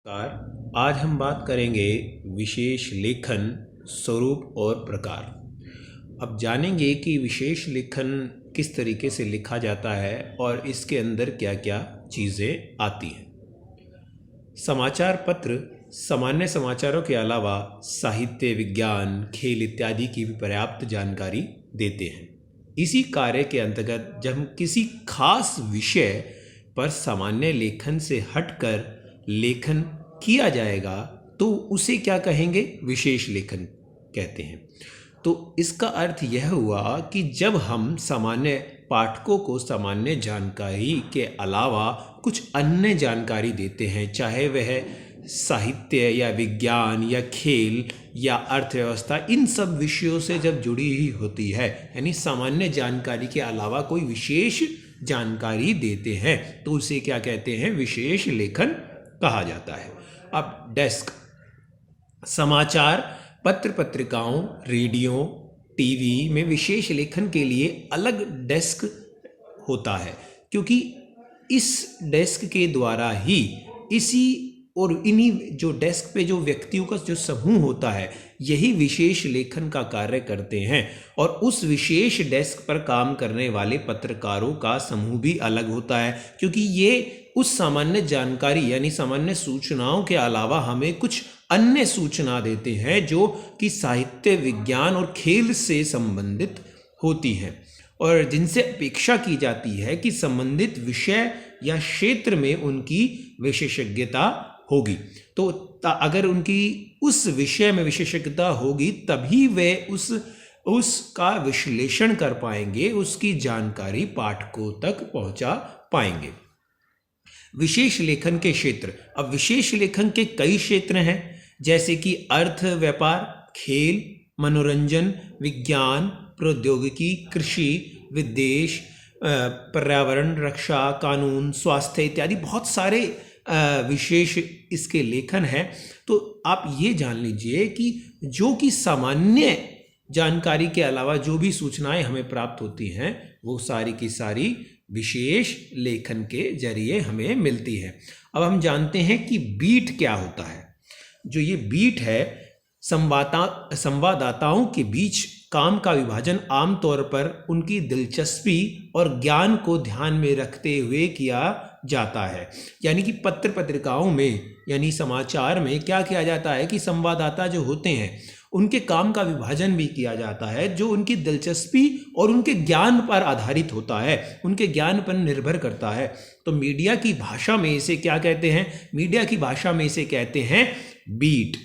नमस्कार। आज हम बात करेंगे विशेष लेखन स्वरूप और प्रकार। अब जानेंगे कि विशेष लेखन किस तरीके से लिखा जाता है और इसके अंदर क्या क्या चीज़ें आती हैं। समाचार पत्र सामान्य समाचारों के अलावा साहित्य, विज्ञान, खेल इत्यादि की भी पर्याप्त जानकारी देते हैं। इसी कार्य के अंतर्गत जब हम किसी खास विषय पर सामान्य लेखन से हटकर लेखन किया जाएगा तो उसे क्या कहेंगे? विशेष लेखन कहते हैं। तो इसका अर्थ यह हुआ कि जब हम सामान्य पाठकों को सामान्य जानकारी के अलावा कुछ अन्य जानकारी देते हैं, चाहे वह साहित्य या विज्ञान या खेल या अर्थव्यवस्था, इन सब विषयों से जब जुड़ी हुई होती है, यानी सामान्य जानकारी के अलावा कोई विशेष जानकारी देते हैं, तो उसे क्या कहते हैं? विशेष लेखन कहा जाता है। अब डेस्क, समाचार पत्र पत्रिकाओं, रेडियो, टीवी में विशेष लेखन के लिए अलग डेस्क होता है, क्योंकि इस डेस्क के द्वारा ही इन्हीं जो डेस्क पे जो व्यक्तियों का जो समूह होता है, यही विशेष लेखन का कार्य करते हैं। और उस विशेष डेस्क पर काम करने वाले पत्रकारों का समूह भी अलग होता है, क्योंकि ये उस सामान्य जानकारी यानी सामान्य सूचनाओं के अलावा हमें कुछ अन्य सूचना देते हैं जो कि साहित्य, विज्ञान और खेल से संबंधित होती हैं और जिनसे अपेक्षा की जाती है कि संबंधित विषय या क्षेत्र में उनकी विशेषज्ञता होगी। तो अगर उनकी उस विषय में विशेषज्ञता होगी तभी वे उसका विश्लेषण कर पाएंगे, उसकी जानकारी पाठकों तक पहुंचा पाएंगे। विशेष लेखन के क्षेत्र, अब विशेष लेखन के कई क्षेत्र हैं, जैसे कि अर्थ, व्यापार, खेल, मनोरंजन, विज्ञान, प्रौद्योगिकी, कृषि, विदेश, पर्यावरण, रक्षा, कानून, स्वास्थ्य इत्यादि बहुत सारे विशेष इसके लेखन हैं। तो आप ये जान लीजिए कि जो कि सामान्य जानकारी के अलावा जो भी सूचनाएं हमें प्राप्त होती हैं वो सारी की सारी विशेष लेखन के जरिए हमें मिलती है। अब हम जानते हैं कि बीट क्या होता है। जो ये बीट है, संवाददाताओं के बीच काम का विभाजन आमतौर पर उनकी दिलचस्पी और ज्ञान को ध्यान में रखते हुए किया जाता है। यानी कि पत्र पत्रिकाओं में यानी समाचार में क्या किया जाता है कि संवाददाता जो होते हैं उनके काम का विभाजन भी किया जाता है जो उनकी दिलचस्पी और उनके ज्ञान पर आधारित होता है, उनके ज्ञान पर निर्भर करता है। तो मीडिया की भाषा में इसे क्या कहते हैं? मीडिया की भाषा में इसे कहते हैं बीट।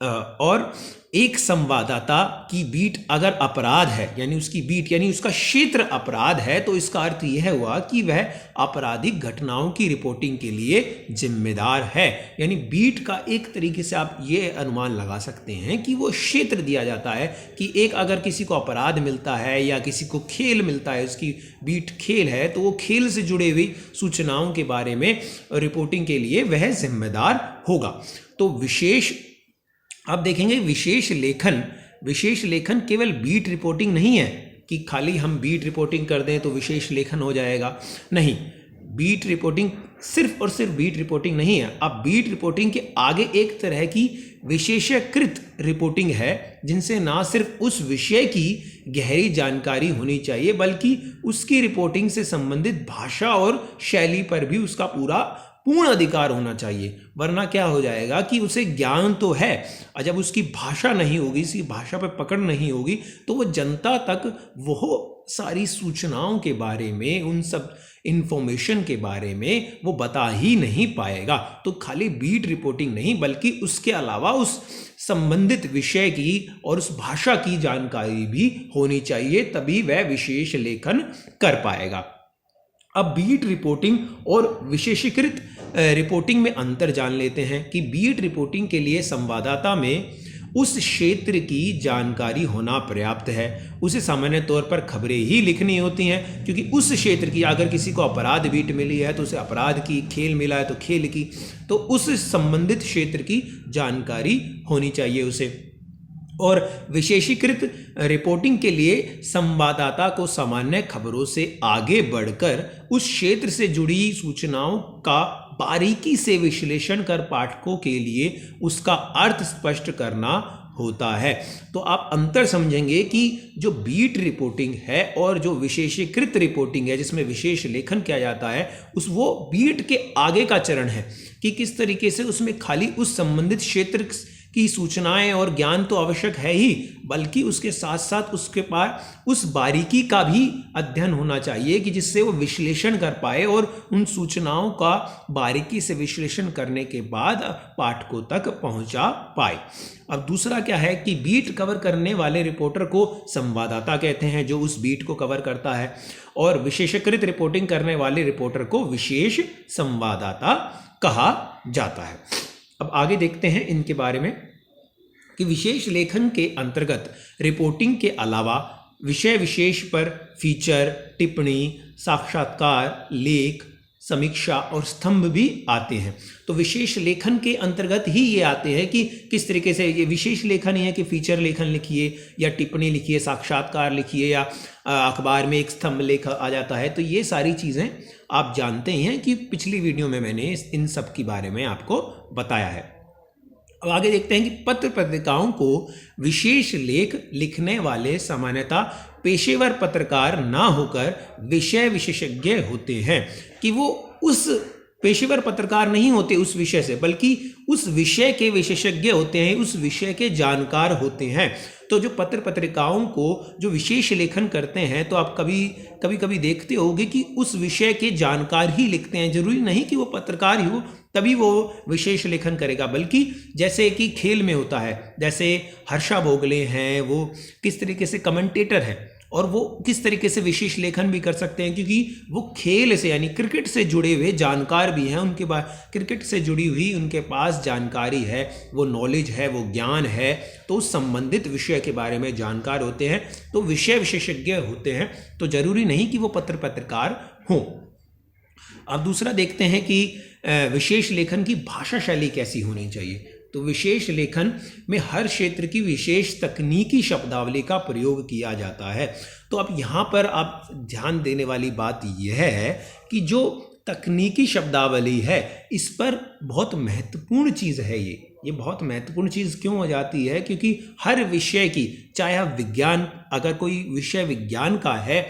और एक संवाददाता की बीट अगर अपराध है, यानी उसकी बीट यानी उसका क्षेत्र अपराध है, तो इसका अर्थ यह हुआ कि वह आपराधिक घटनाओं की रिपोर्टिंग के लिए जिम्मेदार है। यानी बीट का एक तरीके से आप ये अनुमान लगा सकते हैं कि वो क्षेत्र दिया जाता है कि एक अगर किसी को अपराध मिलता है या किसी को खेल मिलता है, उसकी बीट खेल है, तो वो खेल से जुड़े हुई सूचनाओं के बारे में रिपोर्टिंग के लिए वह जिम्मेदार होगा। तो आप देखेंगे विशेष लेखन केवल बीट रिपोर्टिंग नहीं है कि खाली हम बीट रिपोर्टिंग कर दें तो विशेष लेखन हो जाएगा। नहीं, बीट रिपोर्टिंग सिर्फ और सिर्फ बीट रिपोर्टिंग नहीं है। अब बीट रिपोर्टिंग के आगे एक तरह की विशेषीकृत रिपोर्टिंग है, जिनसे ना सिर्फ उस विषय की गहरी जानकारी होनी चाहिए बल्कि उसकी रिपोर्टिंग से संबंधित भाषा और शैली पर भी उसका पूर्ण अधिकार होना चाहिए। वरना क्या हो जाएगा कि उसे ज्ञान तो है और जब उसकी भाषा नहीं होगी, उसकी भाषा पर पकड़ नहीं होगी, तो वो जनता तक वो सारी सूचनाओं के बारे में, उन सब इंफॉर्मेशन के बारे में वो बता ही नहीं पाएगा। तो खाली बीट रिपोर्टिंग नहीं बल्कि उसके अलावा उस संबंधित विषय की और उस भाषा की जानकारी भी होनी चाहिए, तभी वह विशेष लेखन कर पाएगा। अब बीट रिपोर्टिंग और विशेषीकृत रिपोर्टिंग में अंतर जान लेते हैं कि बीट रिपोर्टिंग के लिए संवाददाता में उस क्षेत्र की जानकारी होना पर्याप्त है। उसे सामान्य तौर पर खबरें ही लिखनी होती हैं, क्योंकि उस क्षेत्र की, अगर किसी को अपराध बीट मिली है तो उसे अपराध की, खेल मिला है तो खेल की, तो उस संबंधित क्षेत्र की जानकारी होनी चाहिए उसे। और विशेषीकृत रिपोर्टिंग के लिए संवाददाता को सामान्य खबरों से आगे बढ़कर उस क्षेत्र से जुड़ी सूचनाओं का बारीकी से विश्लेषण कर पाठकों के लिए उसका अर्थ स्पष्ट करना होता है। तो आप अंतर समझेंगे कि जो बीट रिपोर्टिंग है और जो विशेषीकृत रिपोर्टिंग है जिसमें विशेष लेखन किया जाता है वो बीट के आगे का चरण है कि किस तरीके से उसमें खाली उस संबंधित क्षेत्र की सूचनाएं और ज्ञान तो आवश्यक है ही, बल्कि उसके साथ साथ उसके पास उस बारीकी का भी अध्ययन होना चाहिए कि जिससे वो विश्लेषण कर पाए और उन सूचनाओं का बारीकी से विश्लेषण करने के बाद पाठकों तक पहुंचा पाए। अब दूसरा क्या है कि बीट कवर करने वाले रिपोर्टर को संवाददाता कहते हैं, जो उस बीट को कवर करता है, और विशेषीकृत रिपोर्टिंग करने वाले रिपोर्टर को विशेष संवाददाता कहा जाता है। अब आगे देखते हैं इनके बारे में कि विशेष लेखन के अंतर्गत रिपोर्टिंग के अलावा विषय विशेष पर फीचर, टिप्पणी, साक्षात्कार, लेख, समीक्षा और स्तंभ भी आते हैं। तो विशेष लेखन के अंतर्गत ही ये आते हैं कि किस तरीके से ये विशेष लेखन है कि फीचर लेखन लिखिए या टिप्पणी लिखिए, साक्षात्कार लिखिए या अखबार में एक स्तंभ लेख आ जाता है। तो ये सारी चीज़ें आप जानते हैं कि पिछली वीडियो में मैंने इन सब के बारे में आपको बताया है। अब आगे देखते हैं कि पत्र पत्रिकाओं को विशेष लेख लिखने वाले सामान्यतः पेशेवर पत्रकार ना होकर विषय विशेषज्ञ होते हैं, कि वो उस पेशेवर पत्रकार नहीं होते उस विषय से, बल्कि उस विषय के विशेषज्ञ होते हैं, उस विषय के जानकार होते हैं। तो जो पत्र पत्रिकाओं को जो विशेष लेखन करते हैं, तो आप कभी देखते होंगे कि उस विषय के जानकार ही लिखते हैं। जरूरी नहीं कि वो पत्रकार ही हो तभी वो विशेष लेखन करेगा, बल्कि जैसे कि खेल में होता है, जैसे हर्षा भोगले हैं, वो किस तरीके से कमेंटेटर हैं और वो किस तरीके से विशेष लेखन भी कर सकते हैं, क्योंकि वो खेल से यानी क्रिकेट से जुड़े हुए जानकार भी हैं। उनके पास क्रिकेट से जुड़ी हुई उनके पास जानकारी है, वो नॉलेज है, वो ज्ञान है, तो उस संबंधित विषय के बारे में जानकार होते हैं, तो विषय विशेषज्ञ होते हैं। तो जरूरी नहीं कि वो पत्रकार हों। अब दूसरा देखते हैं कि विशेष लेखन की भाषा शैली कैसी होनी चाहिए। तो विशेष लेखन में हर क्षेत्र की विशेष तकनीकी शब्दावली का प्रयोग किया जाता है। तो अब यहाँ पर आप ध्यान देने वाली बात यह है कि जो तकनीकी शब्दावली है इस पर बहुत महत्वपूर्ण चीज़ है। ये बहुत महत्वपूर्ण चीज़ क्यों हो जाती है, क्योंकि हर विषय की, चाहे आप विज्ञान, अगर कोई विषय विज्ञान का है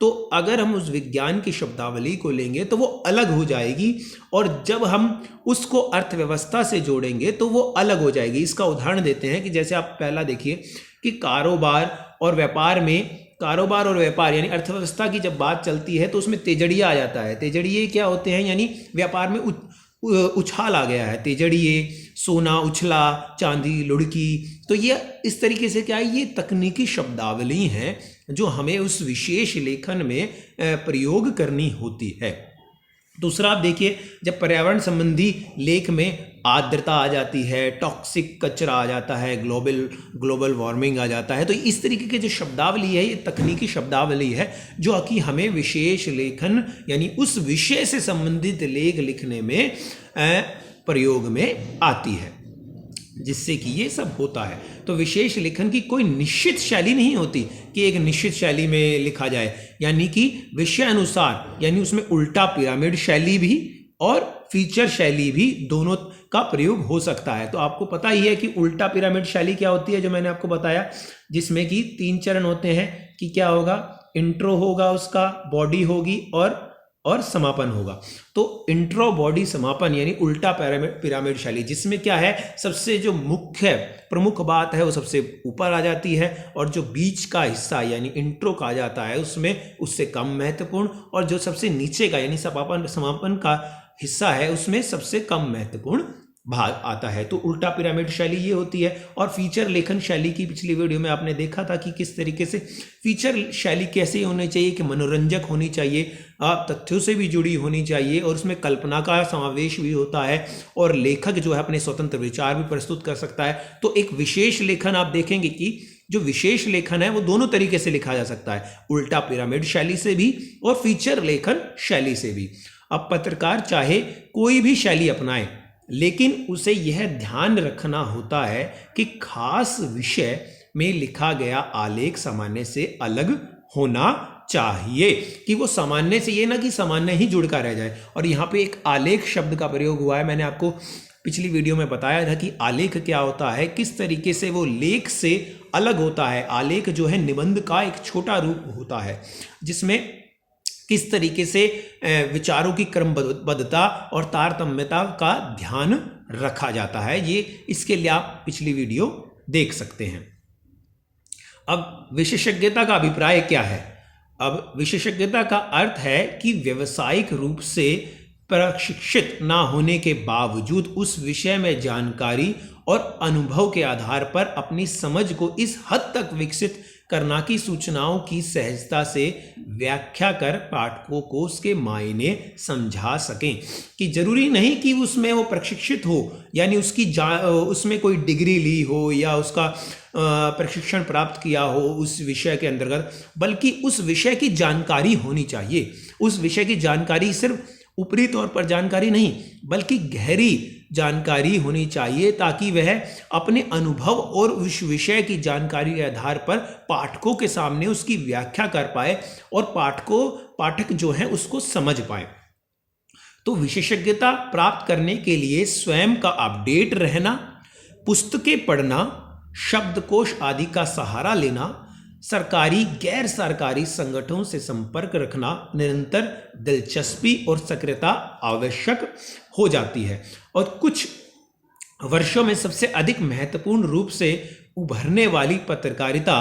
तो अगर हम उस विज्ञान की शब्दावली को लेंगे तो वो अलग हो जाएगी, और जब हम उसको अर्थव्यवस्था से जोड़ेंगे तो वो अलग हो जाएगी। इसका उदाहरण देते हैं कि जैसे आप पहला देखिए कि कारोबार और व्यापार यानी अर्थव्यवस्था की जब बात चलती है तो उसमें तेजड़िया आ जाता है। तेजड़िए क्या होते हैं, यानी व्यापार में उछाल आ गया है। तेजड़िए, सोना उछला, चांदी लुढ़की, तो ये इस तरीके से क्या है, ये तकनीकी शब्दावली हैं जो हमें उस विशेष लेखन में प्रयोग करनी होती है। दूसरा आप देखिए, जब पर्यावरण संबंधी लेख में आर्द्रता आ जाती है, टॉक्सिक कचरा आ जाता है, ग्लोबल वार्मिंग आ जाता है, तो इस तरीके की जो शब्दावली है ये तकनीकी शब्दावली है जो कि हमें विशेष लेखन यानी उस विषय से संबंधित लेख लिखने में प्रयोग में आती है, जिससे कि ये सब होता है। तो विशेष लेखन की कोई निश्चित शैली नहीं होती कि एक निश्चित शैली में लिखा जाए, यानी कि विषय अनुसार, यानी उसमें उल्टा पिरामिड शैली भी और फीचर शैली भी दोनों का प्रयोग हो सकता है। तो आपको पता ही है कि उल्टा पिरामिड शैली क्या होती है, जो मैंने आपको बताया, जिसमें कि 3 चरण होते हैं कि क्या होगा, इंट्रो होगा, उसका बॉडी होगी और समापन होगा। तो इंट्रो, बॉडी, समापन यानी उल्टा पिरामिड शैली, जिसमें क्या है, सबसे जो मुख्य प्रमुख बात है वो सबसे ऊपर आ जाती है, और जो बीच का हिस्सा यानी इंट्रो कहा जाता है उसमें उससे कम महत्वपूर्ण, और जो सबसे नीचे का यानी समापन का हिस्सा है उसमें सबसे कम महत्वपूर्ण भाग आता है। तो उल्टा पिरामिड शैली ये होती है। और फीचर लेखन शैली की पिछली वीडियो में आपने देखा था कि किस तरीके से फीचर शैली कैसे होनी चाहिए, कि मनोरंजक होनी चाहिए, तथ्यों से भी जुड़ी होनी चाहिए, और उसमें कल्पना का समावेश भी होता है, और लेखक जो है अपने स्वतंत्र विचार भी प्रस्तुत कर सकता है। तो एक विशेष लेखन आप देखेंगे कि जो विशेष लेखन है वो दोनों तरीके से लिखा जा सकता है, उल्टा पिरामिड शैली से भी और फीचर लेखन शैली से भी। अब पत्रकार चाहे कोई भी शैली अपनाए, लेकिन उसे यह ध्यान रखना होता है कि खास विषय में लिखा गया आलेख सामान्य से अलग होना चाहिए कि वो सामान्य से, ये ना कि सामान्य ही जुड़ कर रह जाए। और यहाँ पे एक आलेख शब्द का प्रयोग हुआ है। मैंने आपको पिछली वीडियो में बताया था कि आलेख क्या होता है, किस तरीके से वो लेख से अलग होता है। आलेख जो है निबंध का एक छोटा रूप होता है, जिसमें किस तरीके से विचारों की क्रमबद्धता और तारतम्यता का ध्यान रखा जाता है। ये इसके लिए आप पिछली वीडियो देख सकते हैं। अब विशेषज्ञता का अभिप्राय क्या है? अब विशेषज्ञता का अर्थ है कि व्यावसायिक रूप से प्रशिक्षित ना होने के बावजूद उस विषय में जानकारी और अनुभव के आधार पर अपनी समझ को इस हद तक विकसित करना कि सूचनाओं की सहजता से व्याख्या कर पाठकों को उसके मायने समझा सकें। कि जरूरी नहीं कि उसमें वो प्रशिक्षित हो, यानी उसमें कोई डिग्री ली हो या उसका प्रशिक्षण प्राप्त किया हो उस विषय के अंतर्गत, बल्कि उस विषय की जानकारी होनी चाहिए। उस विषय की जानकारी सिर्फ ऊपरी तौर पर जानकारी नहीं, बल्कि गहरी जानकारी होनी चाहिए, ताकि वह अपने अनुभव और उस विषय की जानकारी के आधार पर पाठकों के सामने उसकी व्याख्या कर पाए और पाठक जो है उसको समझ पाए। तो विशेषज्ञता प्राप्त करने के लिए स्वयं का अपडेट रहना, पुस्तकें पढ़ना, शब्दकोश आदि का सहारा लेना, सरकारी गैर सरकारी संगठनों से संपर्क रखना, निरंतर दिलचस्पी और सक्रियता आवश्यक हो जाती है। और कुछ वर्षों में सबसे अधिक महत्वपूर्ण रूप से उभरने वाली पत्रकारिता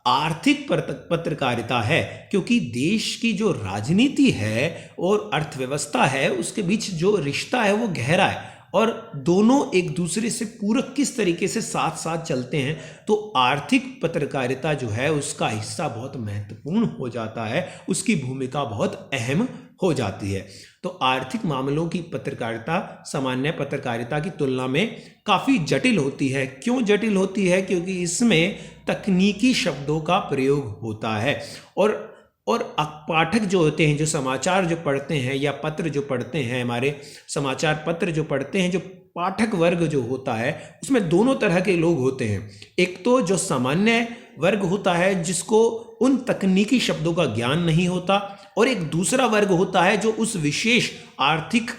आर्थिक पत्रकारिता है, क्योंकि देश की जो राजनीति है और अर्थव्यवस्था है उसके बीच जो रिश्ता है वो गहरा है और दोनों एक दूसरे से पूरक किस तरीके से साथ साथ चलते हैं। तो आर्थिक पत्रकारिता जो है उसका हिस्सा बहुत महत्वपूर्ण हो जाता है, उसकी भूमिका बहुत अहम हो जाती है। तो आर्थिक मामलों की पत्रकारिता सामान्य पत्रकारिता की तुलना में काफ़ी जटिल होती है। क्यों जटिल होती है? क्योंकि इसमें तकनीकी शब्दों का प्रयोग होता है और पाठक जो होते हैं, जो समाचार जो पढ़ते हैं या पत्र जो पढ़ते हैं, हमारे समाचार पत्र जो पढ़ते हैं, जो पाठक वर्ग जो होता है उसमें दोनों तरह के लोग होते हैं। एक तो जो सामान्य वर्ग होता है जिसको उन तकनीकी शब्दों का ज्ञान नहीं होता, और एक दूसरा वर्ग होता है जो उस विशेष आर्थिक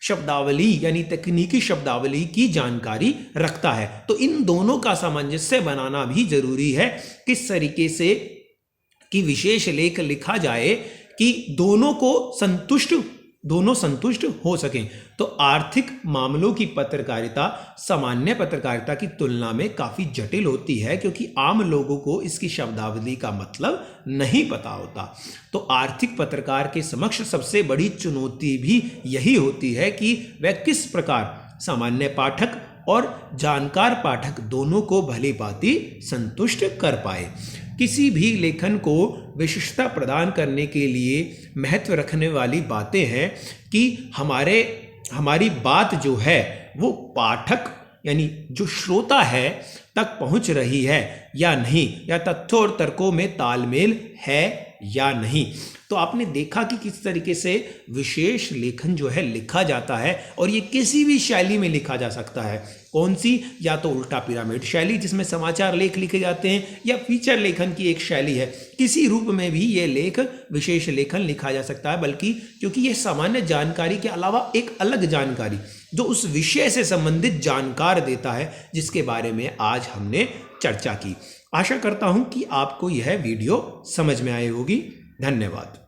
शब्दावली यानी तकनीकी शब्दावली की जानकारी रखता है। तो इन दोनों का सामंजस्य बनाना भी जरूरी है, किस तरीके से कि विशेष लेख लिखा जाए कि दोनों संतुष्ट हो सकें। तो आर्थिक मामलों की पत्रकारिता सामान्य पत्रकारिता की तुलना में काफ़ी जटिल होती है, क्योंकि आम लोगों को इसकी शब्दावली का मतलब नहीं पता होता। तो आर्थिक पत्रकार के समक्ष सबसे बड़ी चुनौती भी यही होती है कि वह किस प्रकार सामान्य पाठक और जानकार पाठक दोनों को भली भांति संतुष्ट कर पाए। किसी भी लेखन को विशिष्टता प्रदान करने के लिए महत्व रखने वाली बातें हैं कि हमारी बात जो है वो पाठक यानी जो श्रोता है तक पहुंच रही है या नहीं, या तथ्यों और तर्कों में तालमेल है या नहीं। तो आपने देखा कि किस तरीके से विशेष लेखन जो है लिखा जाता है, और ये किसी भी शैली में लिखा जा सकता है। कौन सी? या तो उल्टा पिरामिड शैली जिसमें समाचार लेख लिखे जाते हैं, या फीचर लेखन की एक शैली है। किसी रूप में भी ये लेख विशेष लेखन लिखा जा सकता है, बल्कि क्योंकि ये सामान्य जानकारी के अलावा एक अलग जानकारी जो उस विषय से संबंधित जानकार देता है, जिसके बारे में आज हमने चर्चा की। आशा करता हूं कि आपको यह वीडियो समझ में आई होगी। धन्यवाद।